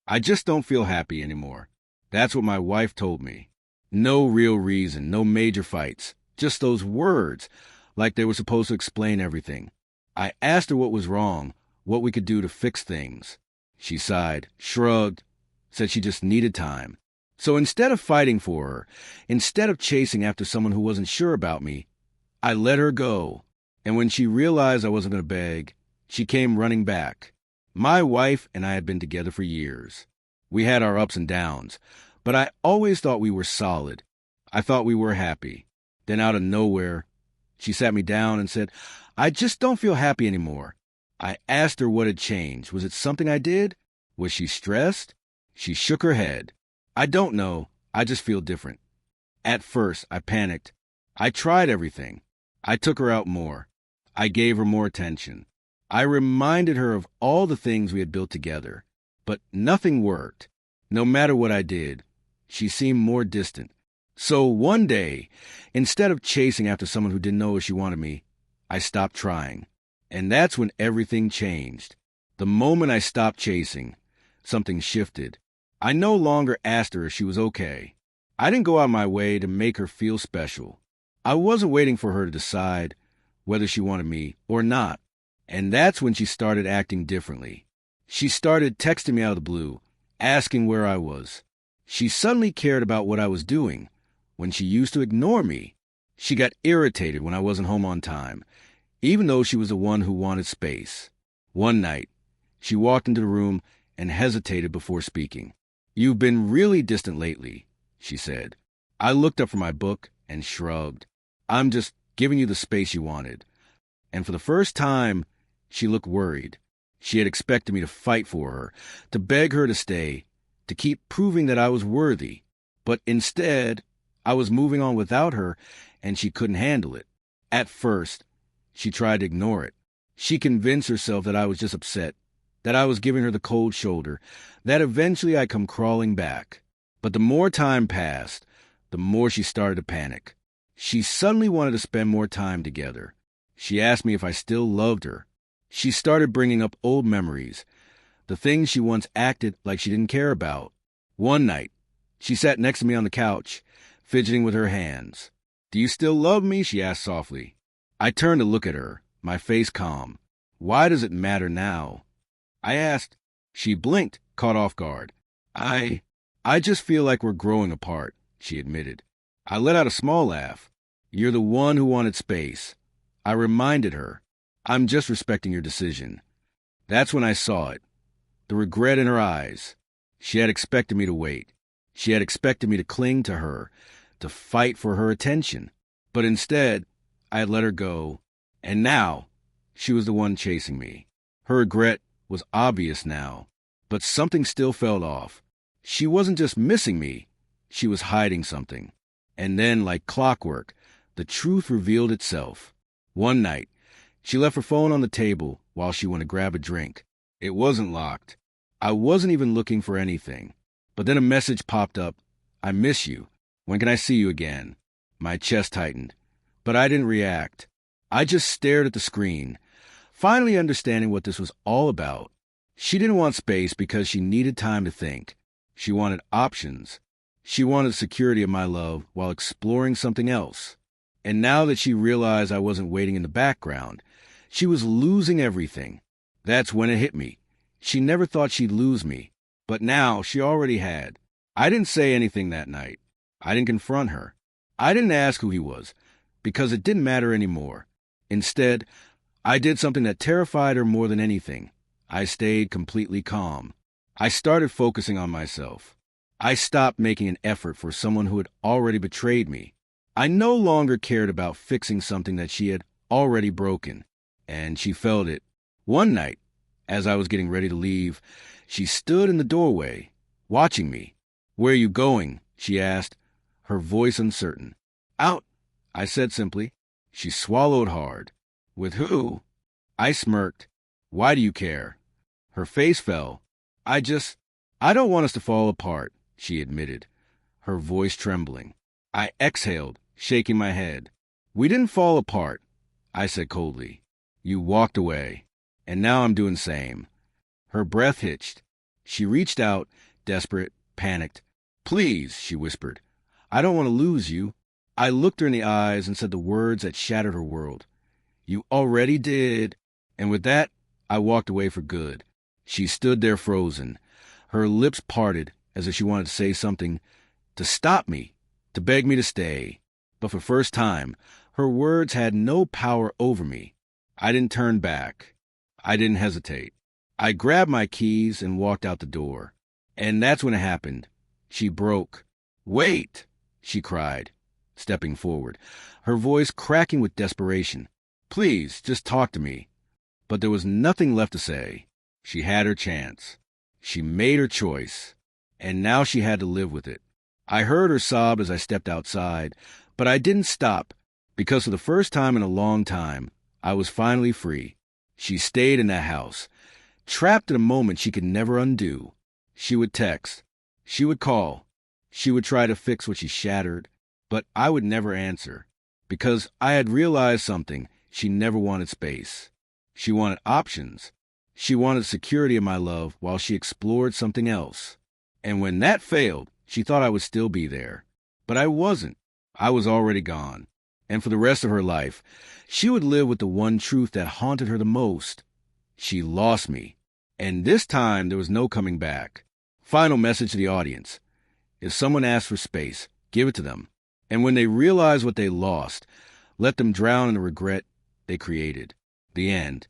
I just don't feel happy anymore. That's what my wife told me. No real reason, no major fights, just those words, like they were supposed to explain everything. I asked her what was wrong, what we could do to fix things. She sighed, shrugged, said she just needed time. So instead of fighting for her, instead of chasing after someone who wasn't sure about me, I let her go. And when she realized I wasn't going to beg, she came running back. My wife and I had been together for years. We had our ups and downs, but I always thought we were solid. I thought we were happy. Then out of nowhere, she sat me down and said, I just don't feel happy anymore. I asked her what had changed. Was it something I did? Was she stressed? She shook her head. I don't know. I just feel different. At first, I panicked. I tried everything. I took her out more. I gave her more attention. I reminded her of all the things we had built together. But nothing worked. No matter what I did, she seemed more distant. So one day, instead of chasing after someone who didn't know if she wanted me, I stopped trying. And that's when everything changed. The moment I stopped chasing, something shifted. I no longer asked her if she was okay. I didn't go out my way to make her feel special. I wasn't waiting for her to decide whether she wanted me or not. And that's when she started acting differently. She started texting me out of the blue, asking where I was. She suddenly cared about what I was doing. When she used to ignore me, she got irritated when I wasn't home on time, even though she was the one who wanted space. One night, she walked into the room and hesitated before speaking. You've been really distant lately, she said. I looked up from my book and shrugged. I'm just giving you the space you wanted. And for the first time, she looked worried. She had expected me to fight for her, to beg her to stay, to keep proving that I was worthy. But instead, I was moving on without her, and she couldn't handle it. At first, she tried to ignore it. She convinced herself that I was just upset, that I was giving her the cold shoulder, that eventually I'd come crawling back. But the more time passed, the more she started to panic. She suddenly wanted to spend more time together. She asked me if I still loved her. She started bringing up old memories, the things she once acted like she didn't care about. One night, she sat next to me on the couch, fidgeting with her hands. Do you still love me? She asked softly. I turned to look at her, my face calm. Why does it matter now? I asked. She blinked, caught off guard. I just feel like we're growing apart, she admitted. I let out a small laugh. You're the one who wanted space. I reminded her. I'm just respecting your decision. That's when I saw it. The regret in her eyes. She had expected me to wait. She had expected me to cling to her, to fight for her attention. But instead, I had let her go. And now, she was the one chasing me. Her regret was obvious now. But something still felt off. She wasn't just missing me. She was hiding something. And then, like clockwork, the truth revealed itself. One night, she left her phone on the table while she went to grab a drink. It wasn't locked. I wasn't even looking for anything. But then a message popped up. I miss you. When can I see you again? My chest tightened. But I didn't react. I just stared at the screen, finally understanding what this was all about. She didn't want space because she needed time to think. She wanted options. She wanted security of my love while exploring something else. And now that she realized I wasn't waiting in the background, she was losing everything. That's when it hit me. She never thought she'd lose me, but now she already had. I didn't say anything that night. I didn't confront her. I didn't ask who he was, because it didn't matter anymore. Instead, I did something that terrified her more than anything. I stayed completely calm. I started focusing on myself. I stopped making an effort for someone who had already betrayed me. I no longer cared about fixing something that she had already broken, and she felt it. One night, as I was getting ready to leave, she stood in the doorway, watching me. Where are you going? She asked, her voice uncertain. Out, I said simply. She swallowed hard. With who? I smirked. Why do you care? Her face fell. I don't want us to fall apart, she admitted, her voice trembling. I exhaled, shaking my head. We didn't fall apart, I said coldly. You walked away, and now I'm doing the same. Her breath hitched. She reached out, desperate, panicked. "Please," she whispered. "I don't want to lose you." I looked her in the eyes and said the words that shattered her world. "You already did." And with that, I walked away for good. She stood there frozen, her lips parted as if she wanted to say something, to stop me, to beg me to stay. But for the first time, her words had no power over me. I didn't turn back. I didn't hesitate. I grabbed my keys and walked out the door. And that's when it happened. She broke. "Wait!" she cried, stepping forward, her voice cracking with desperation. "Please, just talk to me." But there was nothing left to say. She had her chance. She made her choice. And now she had to live with it. I heard her sob as I stepped outside, but I didn't stop, because for the first time in a long time, I was finally free. She stayed in that house, trapped in a moment she could never undo. She would text. She would call. She would try to fix what she shattered, but I would never answer, because I had realized something. She never wanted space. She wanted options. She wanted security in my love while she explored something else. And when that failed, she thought I would still be there. But I wasn't. I was already gone. And for the rest of her life, she would live with the one truth that haunted her the most. She lost me. And this time, there was no coming back. Final message to the audience. If someone asks for space, give it to them. And when they realize what they lost, let them drown in the regret they created. The end.